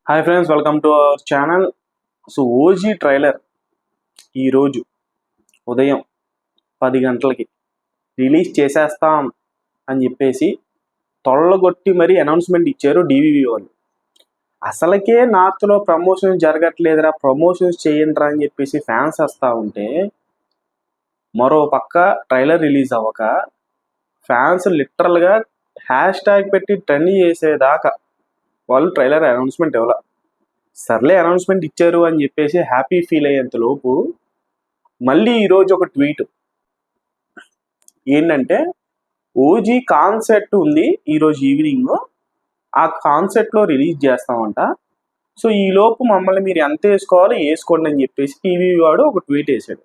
Hi friends, welcome to our channel. So OG trailer ఈరోజు ఉదయం 10 గంటలకి రిలీజ్ చేసేస్తాం అని చెప్పేసి తొళ్ళగొట్టి మరీ అనౌన్స్మెంట్ ఇచ్చారు డివివి వాళ్ళు. అసలుకే నార్త్లో ప్రమోషన్స్ జరగట్లేదురా, ప్రమోషన్స్ చేయండిరా అని చెప్పేసి ఫ్యాన్స్ వస్తూ ఉంటే, మరో పక్క ట్రైలర్ రిలీజ్ అవ్వక ఫ్యాన్స్ లిటరల్గా హ్యాష్ ట్యాగ్ పెట్టి ట్రెండ్ చేసేదాకా వాళ్ళు ట్రైలర్ అనౌన్స్మెంట్ ఇవ్వాల. సర్లే అనౌన్స్మెంట్ ఇచ్చారు అని చెప్పేసి హ్యాపీ ఫీల్ అయ్యేంత లోపు మళ్ళీ ఈరోజు ఒక ట్వీట్ ఏంటంటే, ఓజీ కాన్సెప్ట్ ఉంది ఈరోజు ఈవినింగ్, ఆ కాన్సెప్ట్లో రిలీజ్ చేస్తామంట. సో ఈ లోపు మమ్మల్ని మీరు ఎంత వేసుకోవాలో వేసుకోండి అని చెప్పేసి టీవీ వాడు ఒక ట్వీట్ వేసాడు.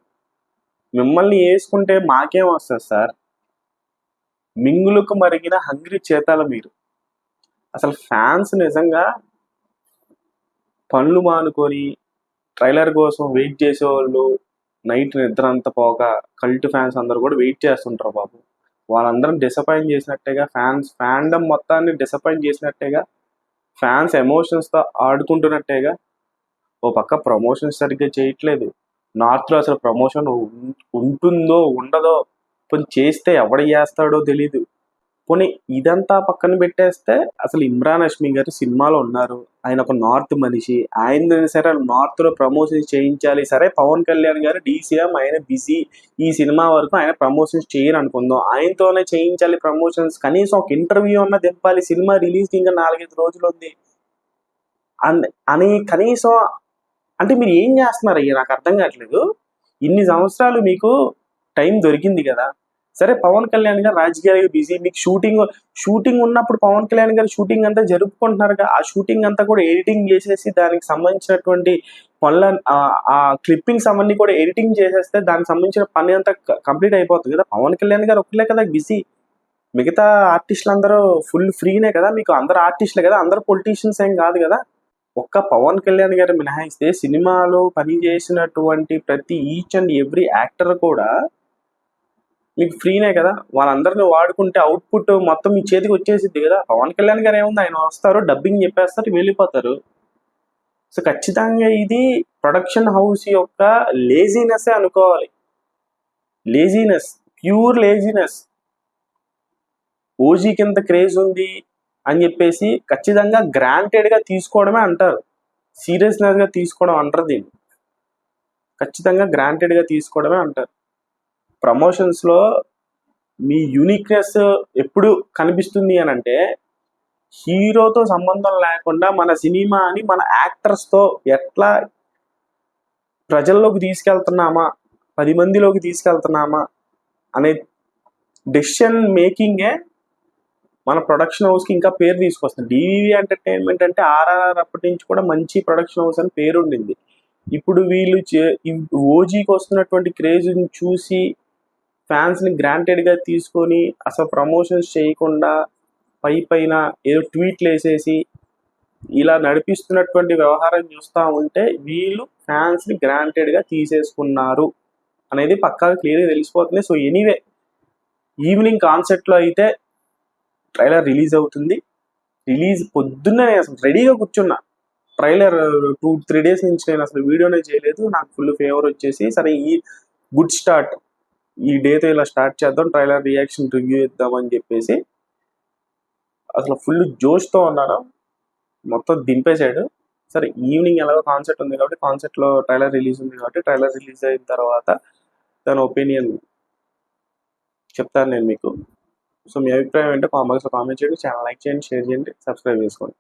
మిమ్మల్ని వేసుకుంటే మాకేం వస్తుంది సార్, మింగులకు మరిగిన హంగ్రీ చేతాల మీరు. అసలు ఫ్యాన్స్ నిజంగా పనులు మానుకొని ట్రైలర్ కోసం వెయిట్ చేసేవాళ్ళు, నైట్ నిద్ర అంతా పోక కల్ట్ ఫ్యాన్స్ అందరూ కూడా వెయిట్ చేస్తుంటారు బాబు. వాళ్ళందరం డిసప్పాయింట్ చేసినట్టేగా, ఫ్యాండమ్ మొత్తాన్ని డిసప్పాయింట్ చేసినట్టేగా, ఫ్యాన్స్ ఎమోషన్స్తో ఆడుకుంటున్నట్టేగా. ఓ పక్క ప్రమోషన్స్ సరిగ్గా చేయట్లేదు, నార్త్లో అసలు ప్రమోషన్ ఉంటుందో ఉండదో, పోనీ చేస్తే ఎవడు చేస్తాడో తెలీదు. పోనీ ఇదంతా పక్కన పెట్టేస్తే అసలు ఇమ్రాన్ హష్మీ గారు సినిమాలో ఉన్నారు, ఆయన ఒక నార్త్ మనిషి, ఆయన సరే నార్త్లో ప్రమోషన్స్ చేయించాలి. సరే పవన్ కళ్యాణ్ గారు డీసీఎం, ఆయన బిజీ, ఈ సినిమా వరకు ఆయన ప్రమోషన్స్ చేయరు అనుకుందాం, ఆయనతోనే చేయించాలి ప్రమోషన్స్. కనీసం ఒక ఇంటర్వ్యూ అన్న దింపాలి, సినిమా రిలీజ్కి ఇంకా 4-5 రోజులు ఉంది అని కనీసం. అంటే మీరు ఏం చేస్తున్నారు అయ్యా, నాకు అర్థం కావట్లేదు. ఇన్ని సంవత్సరాలు మీకు టైం దొరికింది కదా, సరే పవన్ కళ్యాణ్ గారు రాజకీయాలు బిజీ, మీకు షూటింగ్ ఉన్నప్పుడు పవన్ కళ్యాణ్ గారు షూటింగ్ అంతా జరుపుకుంటున్నారుగా, ఆ షూటింగ్ అంతా కూడా ఎడిటింగ్ చేసేసి దానికి సంబంధించినటువంటి పనుల ఆ క్లిప్పింగ్స్ అవన్నీ కూడా ఎడిటింగ్ చేసేస్తే దానికి సంబంధించిన పని అంతా కంప్లీట్ అయిపోతుంది కదా. పవన్ కళ్యాణ్ గారు ఒక్కలే కదా బిజీ, మిగతా ఆర్టిస్టులు అందరూ ఫుల్ ఫ్రీనే కదా, మీకు అందరు ఆర్టిస్టులే కదా, అందరు పొలిటీషియన్స్ ఏం కాదు కదా. ఒక్క పవన్ కళ్యాణ్ గారు మినహాయిస్తే సినిమాలో పనిచేసినటువంటి ప్రతి ఈచ్ అండ్ ఎవ్రీ యాక్టర్ కూడా మీకు ఫ్రీనే కదా. వాళ్ళందరినీ వాడుకుంటే అవుట్పుట్ మొత్తం మీ చేతికి వచ్చేసిద్ది కదా. పవన్ కళ్యాణ్ గారు ఏముంది, ఆయన వస్తారు, డబ్బింగ్ చెప్పేస్తారు, వెళ్ళిపోతారు. సో ఖచ్చితంగా ఇది ప్రొడక్షన్ హౌస్ యొక్క లేజీనెస్ అనుకోవాలి. Laziness, pure laziness. ఓజీ కింద క్రేజ్ ఉంది అని చెప్పేసి ఖచ్చితంగా గ్రాంటెడ్గా తీసుకోవడమే అంటారు, సీరియస్నెస్గా తీసుకోవడం అంటారు దీన్ని. ఖచ్చితంగా గ్రాంటెడ్గా తీసుకోవడమే అంటారు. ప్రమోషన్స్లో మీ యూనిక్నెస్ ఎప్పుడు కనిపిస్తుంది అని అంటే, హీరోతో సంబంధం లేకుండా మన సినిమాని మన యాక్టర్స్తో ఎట్లా ప్రజల్లోకి తీసుకెళ్తున్నామా, 10 మందిలోకి తీసుకెళ్తున్నామా అనే డెసిషన్ మేకింగే మన ప్రొడక్షన్ హౌస్కి ఇంకా పేరు తీసుకొస్తుంది. డివివి ఎంటర్టైన్మెంట్ అంటే ఆర్ఆర్ఆర్ అప్పటి నుంచి కూడా మంచి ప్రొడక్షన్ హౌస్ అని పేరు ఉండింది. ఇప్పుడు వీళ్ళు ఓజీకి వస్తున్నటువంటి క్రేజ్ని చూసి ఫ్యాన్స్ని గ్రాంటెడ్గా తీసుకొని అసలు ప్రమోషన్స్ చేయకుండా పైన ఏదో ట్వీట్లు వేసేసి ఇలా నడిపిస్తున్నటువంటి వ్యవహారం చూస్తూ ఉంటే వీళ్ళు ఫ్యాన్స్ని గ్రాంటెడ్గా తీసేసుకున్నారు అనేది పక్కాగా క్లియర్గా తెలిసిపోతుంది. సో ఎనీవే, ఈవినింగ్ కాన్సెప్ట్లో అయితే ట్రైలర్ రిలీజ్ అవుతుంది. రిలీజ్ పొద్దున్నే అసలు రెడీగా కూర్చున్నా, ట్రైలర్ 2-3 డేస్ నుంచి నేను అసలు వీడియోనే చేయలేదు. నాకు ఫుల్ ఫేవర్ వచ్చేసి, సరే ఈ గుడ్ స్టార్ట్, ఈ డేతో ఇలా స్టార్ట్ చేద్దాం, ట్రైలర్ రియాక్షన్ రివ్యూ ఇద్దామని చెప్పేసి అసలు ఫుల్ జోష్తో ఉన్నాను. మొత్తం దింపేశాడు. సరే ఈవినింగ్ ఎలాగో కాన్సెప్ట్ ఉంది కాబట్టి, కాన్సెప్ట్లో ట్రైలర్ రిలీజ్ ఉంది కాబట్టి, ట్రైలర్ రిలీజ్ అయిన తర్వాత దాని ఒపీనియన్ చెప్తాను నేను మీకు. సో మీ అభిప్రాయం ఏంటో కామెంట్స్లో కామెంట్ చేయండి. ఛానల్ లైక్ చేయండి, షేర్ చేయండి, సబ్స్క్రైబ్ చేసుకోండి.